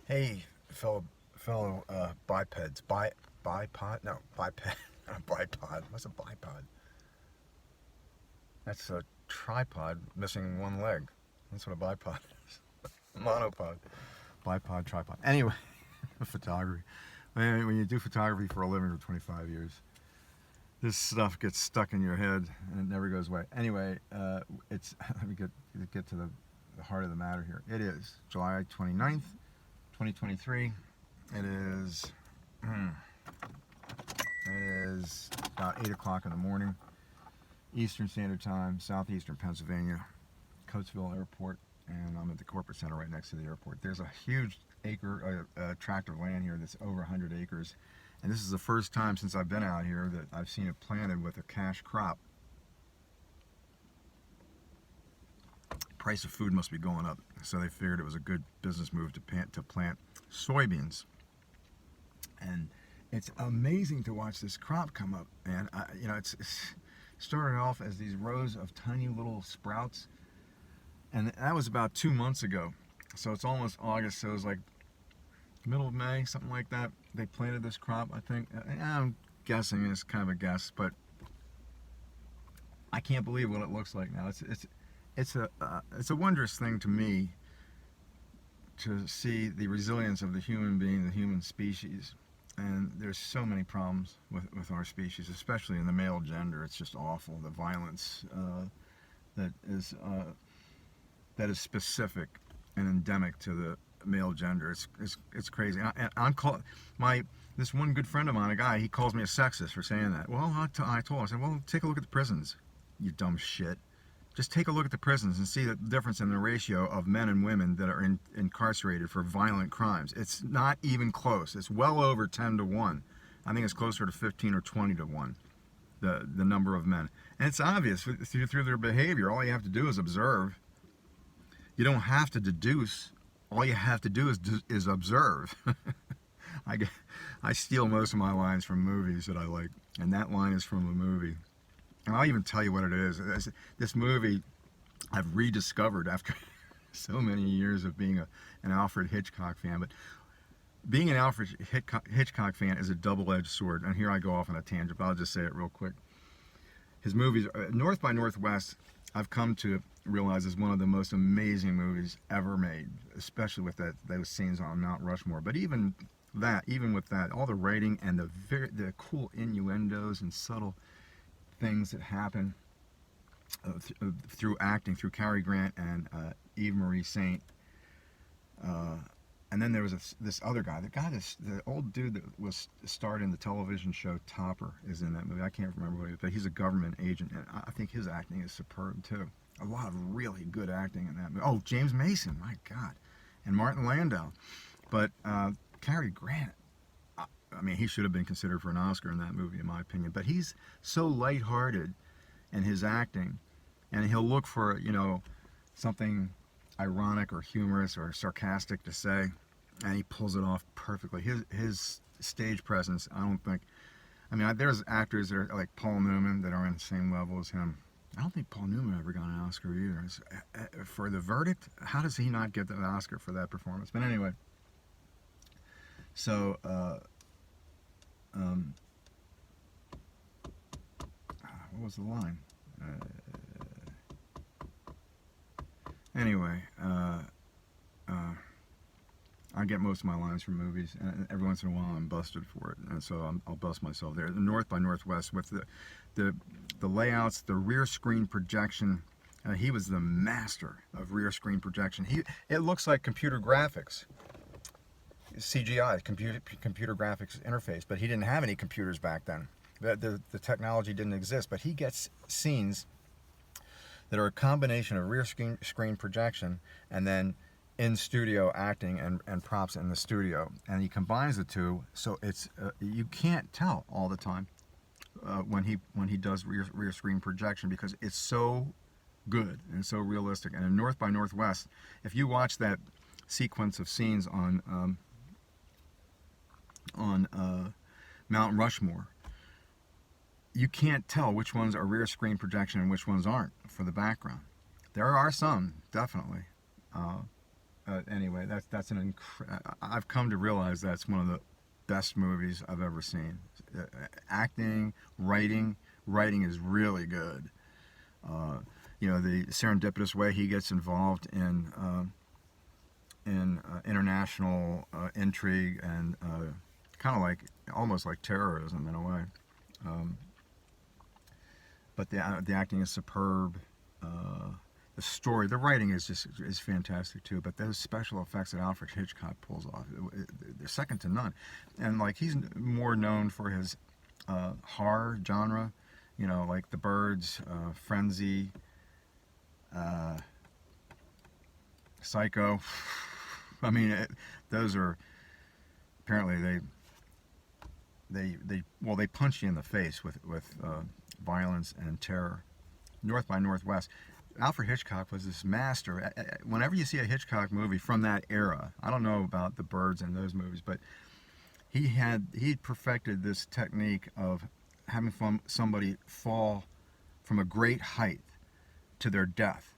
Hey, fellow bipeds, bipod? No, biped, not bipod. What's a bipod? That's a tripod missing one leg. That's what a bipod is. Monopod, bipod, tripod. Anyway, photography. When you do photography for a living for 25 years, this stuff gets stuck in your head and it never goes away. Anyway, it's let me get to the heart of the matter here. It is July 29th, 2023. It is it is about 8 o'clock in the morning, Eastern Standard Time, southeastern Pennsylvania, Coatesville Airport, and I'm at the corporate center right next to the airport. There's a huge tract of land here that's over 100 acres, and this is the first time since I've been out here that I've seen it planted with a cash crop. Price of food must be going up, so they figured it was a good business move to plant soybeans. And it's amazing to watch this crop come up, man. It's started off as these rows of tiny little sprouts, and that was about 2 months ago. So it's almost August, so it was like middle of May, something like that. They planted this crop, I think. I'm guessing, it's kind of a guess, but I can't believe what it looks like now. It's a wondrous thing to me to see the resilience of the human being, the human species. And there's so many problems with our species, especially in the male gender. It's just awful. The violence that is specific and endemic to the male gender. It's crazy. This one good friend of mine, a guy, he calls me a sexist for saying that. Well, I told him, I said, well, take a look at the prisons, you dumb shit. Just take a look at the prisons and see the difference in the ratio of men and women that are incarcerated for violent crimes. It's not even close. It's well over 10 to 1. I think it's closer to 15 or 20 to 1, the number of men. And it's obvious through their behavior. All you have to do is observe. You don't have to deduce. All you have to do is observe. I steal most of my lines from movies that I like, and that line is from a movie. And I'll even tell you what it is. This movie I've rediscovered after so many years of being an Alfred Hitchcock fan. But being an Alfred Hitchcock fan is a double-edged sword. And here I go off on a tangent, but I'll just say it real quick. His movies, North by Northwest, I've come to realize is one of the most amazing movies ever made, especially with those scenes on Mount Rushmore. But even with that, all the writing and the cool innuendos and subtle things that happen through acting, through Cary Grant and Eve Marie Saint. And then there was this other guy. The old dude that was starred in the television show Topper is in that movie. I can't remember what he is, but he's a government agent, and I think his acting is superb too. A lot of really good acting in that movie. Oh, James Mason, my God, and Martin Landau. But Cary Grant, I mean, he should have been considered for an Oscar in that movie, in my opinion. But he's so lighthearted in his acting, and he'll look for, something ironic or humorous or sarcastic to say, and he pulls it off perfectly. His stage presence, there's actors that are like Paul Newman that are on the same level as him. I don't think Paul Newman ever got an Oscar either. For The Verdict, how does he not get the Oscar for that performance? But anyway, so what was the line? Anyway, I get most of my lines from movies, and every once in a while I'm busted for it, and so I'll bust myself there. The North by Northwest with the layouts, the rear screen projection. He was the master of rear screen projection. It looks like computer graphics. CGI, computer graphics interface, but he didn't have any computers back then. The technology didn't exist, but he gets scenes that are a combination of rear screen projection and then in studio acting and props in the studio, and he combines the two, so it's you can't tell all the time when he does rear screen projection, because it's so good and so realistic. And in North by Northwest, if you watch that sequence of scenes on Mount Rushmore, you can't tell which ones are rear screen projection and which ones aren't for the background. There are some, definitely, Anyway, I've come to realize that's one of the best movies I've ever seen. Acting, writing is really good. The serendipitous way he gets involved in international intrigue and kind of like almost like terrorism in a way. But the acting is superb. The story, the writing is fantastic too. But those special effects that Alfred Hitchcock pulls off, they're second to none. And like he's more known for his horror genre, like The Birds, Frenzy, Psycho. I mean, those are apparently they punch you in the face with violence and terror. North by Northwest. Alfred Hitchcock was this master. Whenever you see a Hitchcock movie from that era, I don't know about The Birds and those movies, but he perfected this technique of having somebody fall from a great height to their death,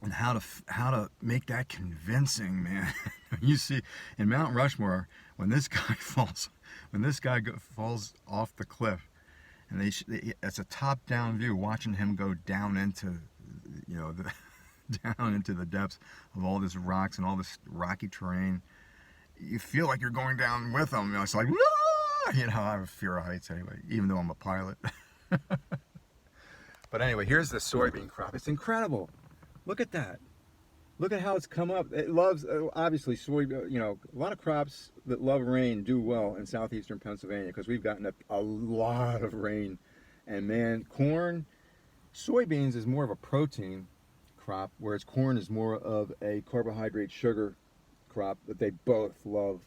and how to make that convincing, man. You see in Mount Rushmore when this guy falls off the cliff, and it's a top-down view, watching him go down into down into the depths of all this rocks and all this rocky terrain. You feel like you're going down with him. It's like, I have a fear of heights anyway, even though I'm a pilot. But anyway, here's the soybean crop. It's incredible. Look at that. Look at how it's come up. It loves, obviously, a lot of crops that love rain do well in southeastern Pennsylvania because we've gotten a lot of rain. And man, soybeans is more of a protein crop, whereas corn is more of a carbohydrate sugar crop, but they both love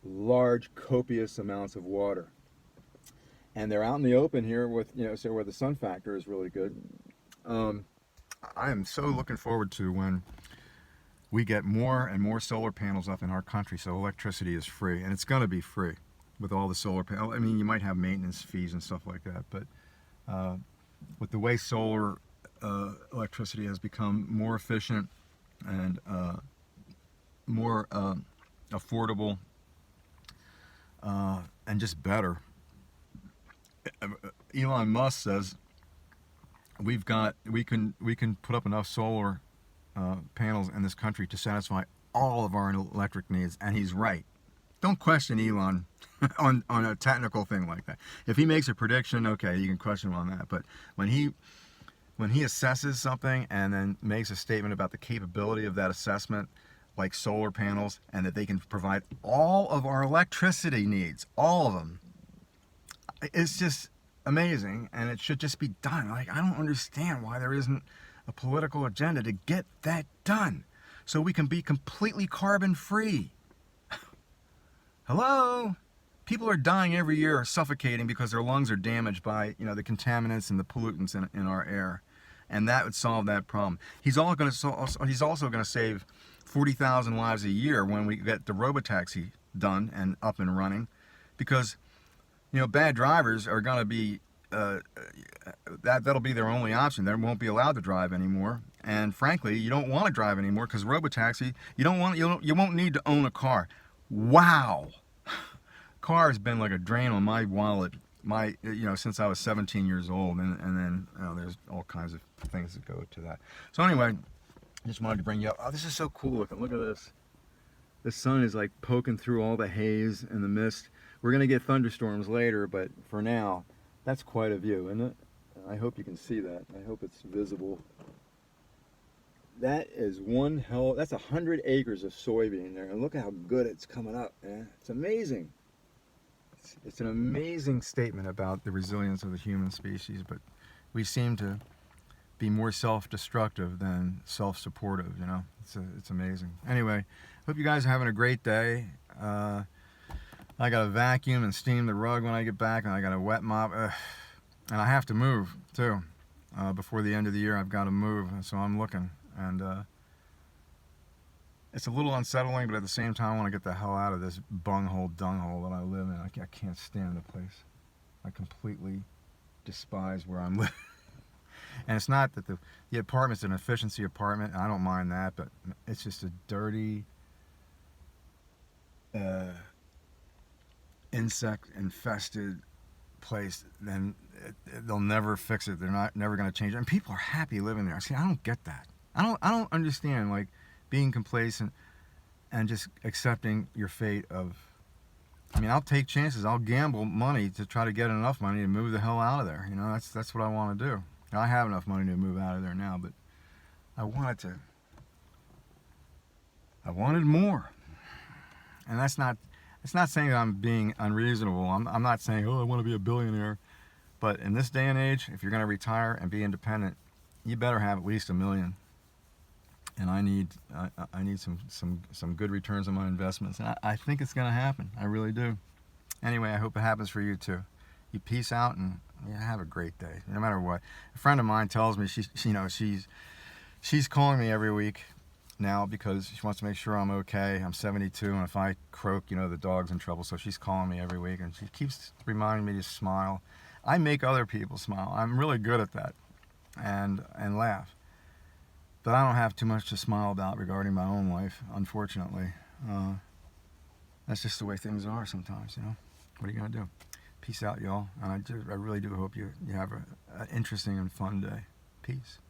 large, copious amounts of water. And they're out in the open here with, so where the sun factor is really good. I am so looking forward to when we get more and more solar panels up in our country so electricity is free. And it's going to be free with all the solar panels. I mean, you might have maintenance fees and stuff like that, but with the way solar electricity has become more efficient and more affordable and just better. Elon Musk says we can put up enough solar panels in this country to satisfy all of our electric needs, and he's right. Don't question Elon on a technical thing like that. If he makes a prediction, okay, you can question him on that. But when he assesses something and then makes a statement about the capability of that assessment, like solar panels, and that they can provide all of our electricity needs, all of them, it's just amazing, and it should just be done. Like, I don't understand why there isn't a political agenda to get that done so we can be completely carbon free. Hello? People are dying every year, suffocating because their lungs are damaged by, the contaminants and the pollutants in our air. And that would solve that problem. He's also going to save 40,000 lives a year when we get the robotaxi done and up and running, because bad drivers are going to be that'll be their only option. They won't be allowed to drive anymore. And frankly, you don't want to drive anymore because robotaxi, you won't need to own a car. Wow. Car has been like a drain on my wallet, since I was 17 years old, and then there's all kinds of things that go to that. So anyway, I just wanted to bring you up. Oh, this is so cool looking. Look at this. The sun is like poking through all the haze and the mist. We're gonna get thunderstorms later, but for now, that's quite a view, isn't it? I hope you can see that. I hope it's visible. That is that's 100 acres of soybean there, and look how good it's coming up, man. It's amazing. It's an amazing statement about the resilience of the human species, but we seem to be more self-destructive than self-supportive, It's amazing. Anyway, hope you guys are having a great day. I got to vacuum and steam the rug when I get back, and I got to wet mop, and I have to move too. Before the end of the year, I've got to move, so I'm looking, and it's a little unsettling, but at the same time, I want to get the hell out of this bunghole, dunghole that I live in. I can't stand the place. I completely despise where I'm living. And it's not that the apartment's an efficiency apartment. I don't mind that, but it's just a dirty, uh, insect infested place. Then they'll never fix it. They're not never going to change it. And people are happy living there. See, I don't get that. I don't understand like being complacent and just accepting your fate of. I mean, I'll take chances. I'll gamble money to try to get enough money to move the hell out of there. You know, that's what I want to do. I have enough money to move out of there now, but I wanted to. I wanted more, and that's not. It's not saying that I'm being unreasonable. I'm not saying, oh, I want to be a billionaire. But in this day and age, if you're going to retire and be independent, you better have at least $1 million. And I need some good returns on my investments. And I think it's going to happen. I really do. Anyway, I hope it happens for you too. You peace out and have a great day, no matter what. A friend of mine tells me she's calling me every week now because she wants to make sure I'm okay. I'm 72, and if I croak, the dog's in trouble. So she's calling me every week, and she keeps reminding me to smile. I make other people smile. I'm really good at that, and laugh. But I don't have too much to smile about regarding my own life, unfortunately. That's just the way things are sometimes, What are you going to do? Peace out, y'all. And I really do hope you have an interesting and fun day. Peace.